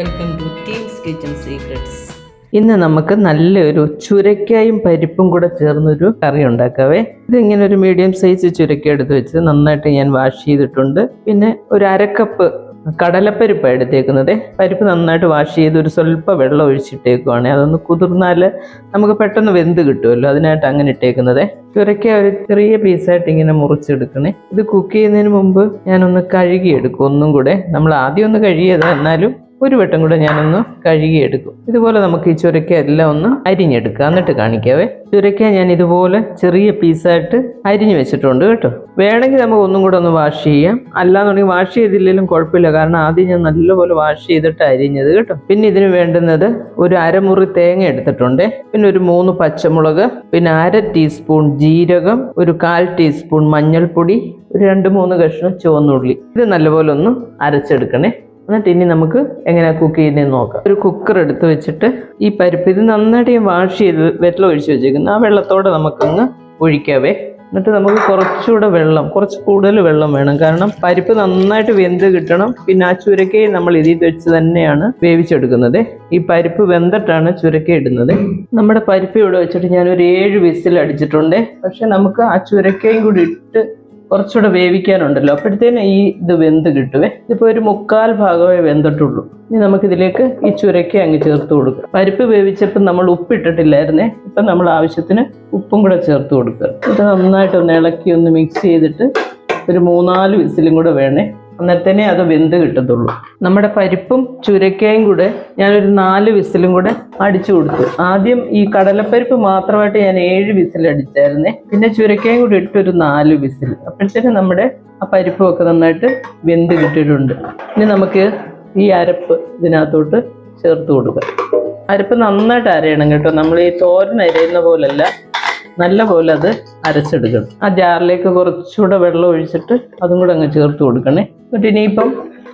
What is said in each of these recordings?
Welcome to teams kitchen secrets. ഇന്ന് നമുക്ക് നല്ലൊരു ചുരക്കായും പരിപ്പും കൂടെ ചേർന്നൊരു കറി ഉണ്ടാക്കാവേ. ഇതിങ്ങനെ ഒരു മീഡിയം സൈസ് ചുരക്ക എടുത്ത് വെച്ച് നന്നായിട്ട് ഞാൻ വാഷ് ചെയ്തിട്ടുണ്ട്. പിന്നെ ഒരു അരക്കപ്പ് കടലപ്പരിപ്പാണ് എടുത്തേക്കുന്നത്. പരിപ്പ് നന്നായിട്ട് വാഷ് ചെയ്ത് ഒരു സ്വല്പം വെള്ളം ഒഴിച്ചിട്ടേക്കുവാണ്. അതൊന്ന് കുതിർന്നാൽ നമുക്ക് പെട്ടെന്ന് വെന്ത് കിട്ടുമല്ലോ, അതിനായിട്ട് അങ്ങനെ ഇട്ടേക്കുന്നത്. ചുരക്ക ഒരു ചെറിയ പീസായിട്ട് ഇങ്ങനെ മുറിച്ചെടുക്കണേ. ഇത് കുക്ക് ചെയ്യുന്നതിന് മുമ്പ് ഞാനൊന്ന് കഴുകിയെടുക്കും. ഒന്നും കൂടെ നമ്മൾ ആദ്യം ഒന്ന് കഴുകിയതാണ്, എന്നാലും ഒരു വട്ടം കൂടെ ഞാനൊന്ന് കഴുകിയെടുക്കും. ഇതുപോലെ നമുക്ക് ഈ ചുരക്ക എല്ലാം ഒന്ന് അരിഞ്ഞെടുക്കുക, എന്നിട്ട് കാണിക്കാവേ. ചുരക്ക ഞാൻ ഇതുപോലെ ചെറിയ പീസായിട്ട് അരിഞ്ഞു വെച്ചിട്ടുണ്ട് കേട്ടോ. വേണമെങ്കിൽ നമുക്ക് ഒന്നും കൂടെ ഒന്ന് വാഷ് ചെയ്യാം, അല്ലാന്നുണ്ടെങ്കിൽ വാഷ് ചെയ്തില്ലെങ്കിലും കുഴപ്പമില്ല, കാരണം ആദ്യം ഞാൻ നല്ലപോലെ വാഷ് ചെയ്തിട്ട് അരിഞ്ഞത് കേട്ടോ. പിന്നെ ഇതിന് വേണ്ടുന്നത് ഒരു അരമുറി തേങ്ങ എടുത്തിട്ടുണ്ട്, പിന്നെ ഒരു 3 പച്ചമുളക്, പിന്നെ 1/2 ടീസ്പൂൺ ജീരകം, ഒരു 1/4 ടീസ്പൂൺ മഞ്ഞൾപ്പൊടി, ഒരു 2-3 കഷ്ണം ചുവന്നുള്ളി. ഇത് നല്ലപോലെ ഒന്ന് അരച്ചെടുക്കണേ. എന്നിട്ട് ഇനി നമുക്ക് എങ്ങനെയാണ് കുക്ക് ചെയ്യുന്നതെന്ന് നോക്കാം. ഒരു കുക്കർ എടുത്ത് വെച്ചിട്ട് ഈ പരിപ്പ് ഇത് നന്നായിട്ട് ഞാൻ വാഷ് ചെയ്ത് വെള്ളം ഒഴിച്ച് വെച്ചേക്കുന്നു. ആ വെള്ളത്തോടെ നമുക്കൊന്ന് ഒഴിക്കാവേ. എന്നിട്ട് നമുക്ക് കുറച്ചുകൂടെ വെള്ളം, കുറച്ച് കൂടുതൽ വെള്ളം വേണം, കാരണം പരിപ്പ് നന്നായിട്ട് വെന്ത് കിട്ടണം. പിന്നെ ആ ചുരക്കയും നമ്മൾ ഇതിൽ വെച്ച് തന്നെയാണ് വേവിച്ചെടുക്കുന്നത്. ഈ പരിപ്പ് വെന്തിട്ടാണ് ചുരക്ക ഇടുന്നത്. നമ്മുടെ പരിപ്പ് ഇവിടെ വെച്ചിട്ട് ഞാനൊരു 7 വിസിൽ അടിച്ചിട്ടുണ്ട്. പക്ഷെ നമുക്ക് ആ ചുരക്കയും കൂടി ഇട്ട് കുറച്ചുകൂടെ വേവിക്കാനുണ്ടല്ലോ, അപ്പോഴത്തേനും ഈ ഇത് വെന്ത് കിട്ടുവേ. ഇതിപ്പോൾ ഒരു 1/4 ഭാഗമേ വെന്തിട്ടുള്ളൂ. ഇനി നമുക്കിതിലേക്ക് ഈ ചുരക്ക അങ്ങ് ചേർത്ത് കൊടുക്കുക. പരിപ്പ് വേവിച്ചപ്പോൾ നമ്മൾ ഉപ്പിട്ടിട്ടില്ലായിരുന്നേ, ഇപ്പം നമ്മൾ ആവശ്യത്തിന് ഉപ്പും കൂടെ ചേർത്ത് കൊടുക്കുക. ഇത് നന്നായിട്ടൊന്ന് ഇളക്കി ഒന്ന് മിക്സ് ചെയ്തിട്ട് ഒരു 3-4 വിസിലും കൂടെ വേണേ, അന്നേരത്തേനെ അത് വെന്ത് കിട്ടത്തുള്ളൂ. നമ്മുടെ പരിപ്പും ചുരക്കയും കൂടെ ഞാനൊരു 4 വിസിലും കൂടെ അടിച്ചു കൊടുത്തു. ആദ്യം ഈ കടലപ്പരിപ്പ് മാത്രമായിട്ട് ഞാൻ 7 വിസിൽ അടിച്ചായിരുന്നേ, പിന്നെ ചുരക്കയും കൂടി ഇട്ടൊരു 4 വിസിൽ. അപ്പോഴത്തേനും നമ്മുടെ ആ പരിപ്പും ഒക്കെ നന്നായിട്ട് വെന്ത് കിട്ടിയിട്ടുണ്ട്. ഇനി നമുക്ക് ഈ അരപ്പ് ഇതിനകത്തോട്ട് ചേർത്ത് കൊടുക്കാം. അരപ്പ് നന്നായിട്ട് അരയണം കേട്ടോ, നമ്മൾ ഈ തോരൻ അരയുന്ന പോലല്ല, നല്ല പോലെ അത് അരച്ചെടുക്കണം. ആ ജാറിലേക്ക് കുറച്ചുകൂടെ വെള്ളം ഒഴിച്ചിട്ട് അതും കൂടെ അങ്ങ് ചേർത്ത് കൊടുക്കണേ. എന്നിട്ട് ഇനിയിപ്പം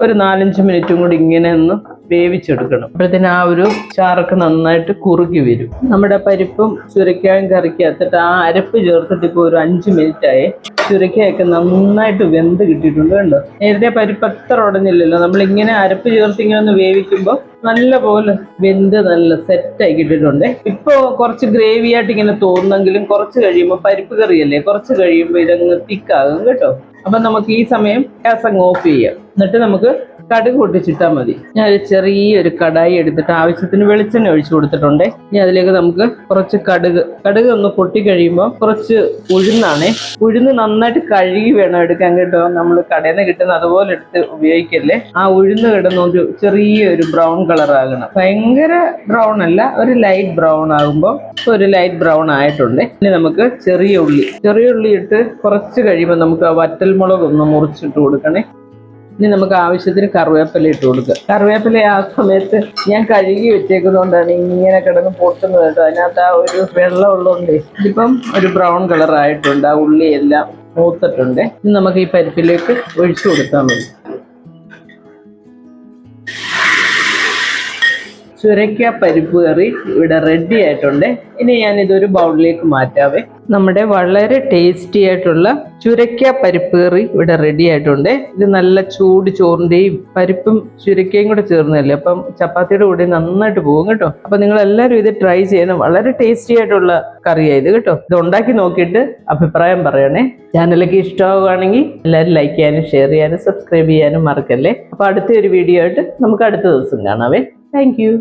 ഒരു 4-5 മിനിറ്റും കൂടി ഇങ്ങനെ ഒന്ന് വേവിച്ചെടുക്കണം. അപ്പോഴത്തേന് ആ ഒരു ചാറൊക്കെ നന്നായിട്ട് കുറുകി വരും. നമ്മുടെ പരിപ്പും ചുരക്കായും കറിക്കകത്തിട്ട് ആ അരപ്പ് ചേർത്തിട്ട് ഇപ്പോൾ ഒരു 5 മിനിറ്റായി. ചുരക്കയൊക്കെ നന്നായിട്ട് വെന്ത് കിട്ടിയിട്ടുണ്ട് കണ്ടോ. നേരത്തെ പരിപ്പ് അത്ര ഉടഞ്ഞില്ലല്ലോ, നമ്മളിങ്ങനെ അരപ്പ് ചേർത്ത് ഇങ്ങനെ ഒന്ന് വേവിക്കുമ്പോൾ നല്ല പോലെ വെന്ത് നല്ല സെറ്റായി കിട്ടിയിട്ടുണ്ട്. ഇപ്പോൾ കുറച്ച് ഗ്രേവി ആയിട്ട് ഇങ്ങനെ തോന്നുന്നെങ്കിലും കുറച്ച് കഴിയുമ്പോൾ, പരിപ്പ് കറിയല്ലേ, കുറച്ച് കഴിയുമ്പോൾ ഇതങ്ങ് തിക്കാകും കേട്ടോ. അപ്പം നമുക്ക് ഈ സമയം ഗ്യാസ് അങ്ങ് ഓഫ് ചെയ്യാം. എന്നിട്ട് നമുക്ക് കടുക് പൊട്ടിച്ചിട്ടാൽ മതി. ഞാനൊരു ചെറിയൊരു കടായി എടുത്തിട്ട് ആവശ്യത്തിന് വെളിച്ചെണ്ണ ഒഴിച്ചു കൊടുത്തിട്ടുണ്ട്. ഇനി അതിലേക്ക് നമുക്ക് കുറച്ച് കടുക് ഒന്ന് പൊട്ടി കഴിയുമ്പോൾ കുറച്ച് ഉഴുന്ന് നന്നായിട്ട് കഴുകി വേണം എടുക്കാൻ കേട്ടോ. നമ്മൾ കടയിൽ നിന്ന് കിട്ടുന്ന അതുപോലെ എടുത്ത് ഉപയോഗിക്കല്ലേ. ആ ഉഴുന്ന് കിടന്നൊരു ചെറിയൊരു ബ്രൗൺ കളർ ആകണം, ഭയങ്കര ബ്രൗൺ അല്ല, ഒരു ലൈറ്റ് ബ്രൗൺ ആകുമ്പോൾ ഒരു ലൈറ്റ് ബ്രൗൺ ആയിട്ടുണ്ട്. ഇനി നമുക്ക് ചെറിയ ഉള്ളി ഇട്ട് കുറച്ച് കഴിയുമ്പോൾ നമുക്ക് ആ വറ്റൽമുളക് ഒന്ന് മുറിച്ചിട്ട് കൊടുക്കണേ. ഇനി നമുക്ക് ആവശ്യത്തിന് കറിവേപ്പില ഇട്ട് കൊടുക്കുക. കറിവേപ്പില ആ സമയത്ത് ഞാൻ കഴുകി വെച്ചേക്കുന്നതുകൊണ്ടാണ് ഇങ്ങനെ കിടന്ന് പൊട്ടുന്നത് കേട്ടോ. അതിനകത്ത് ആ ഒരു വെള്ളം ഉള്ളതുകൊണ്ട് ഇതിപ്പം ഒരു ബ്രൗൺ കളർ ആയിട്ടുണ്ട്. ആ ഉള്ളിയെല്ലാം മൂത്തിട്ടുണ്ട്. ഇനി നമുക്ക് ഈ പരിപ്പിലേക്ക് ഒഴിച്ചു കൊടുത്താൽ മതി. ചുരക്ക പരിപ്പ് കറി ഇവിടെ റെഡി ആയിട്ടുണ്ട്. ഇനി ഞാനിതൊരു ബൗളിലേക്ക് മാറ്റാവേ. നമ്മുടെ വളരെ ടേസ്റ്റി ആയിട്ടുള്ള ചുരക്ക പരിപ്പ് കറി ഇവിടെ റെഡി ആയിട്ടുണ്ട്. ഇത് നല്ല ചൂട് ചോറിൻ്റെയും പരിപ്പും ചുരക്കയും കൂടെ ചേർന്നല്ലേ, അപ്പം ചപ്പാത്തിയുടെ കൂടെ നന്നായിട്ട് പോകും കേട്ടോ. അപ്പം നിങ്ങൾ എല്ലാവരും ഇത് ട്രൈ ചെയ്യണം. വളരെ ടേസ്റ്റി ആയിട്ടുള്ള കറിയായത് കേട്ടോ. ഇത് ഉണ്ടാക്കി നോക്കിയിട്ട് അഭിപ്രായം പറയണേ. ചാനലൊക്കെ ഇഷ്ടമാവുകയാണെങ്കിൽ എല്ലാവരും ലൈക്ക് ചെയ്യാനും ഷെയർ ചെയ്യാനും സബ്സ്ക്രൈബ് ചെയ്യാനും മറക്കല്ലേ. അപ്പോൾ അടുത്ത ഒരു വീഡിയോ ആയിട്ട് നമുക്ക് അടുത്ത ദിവസം കാണാവേ. Thank you.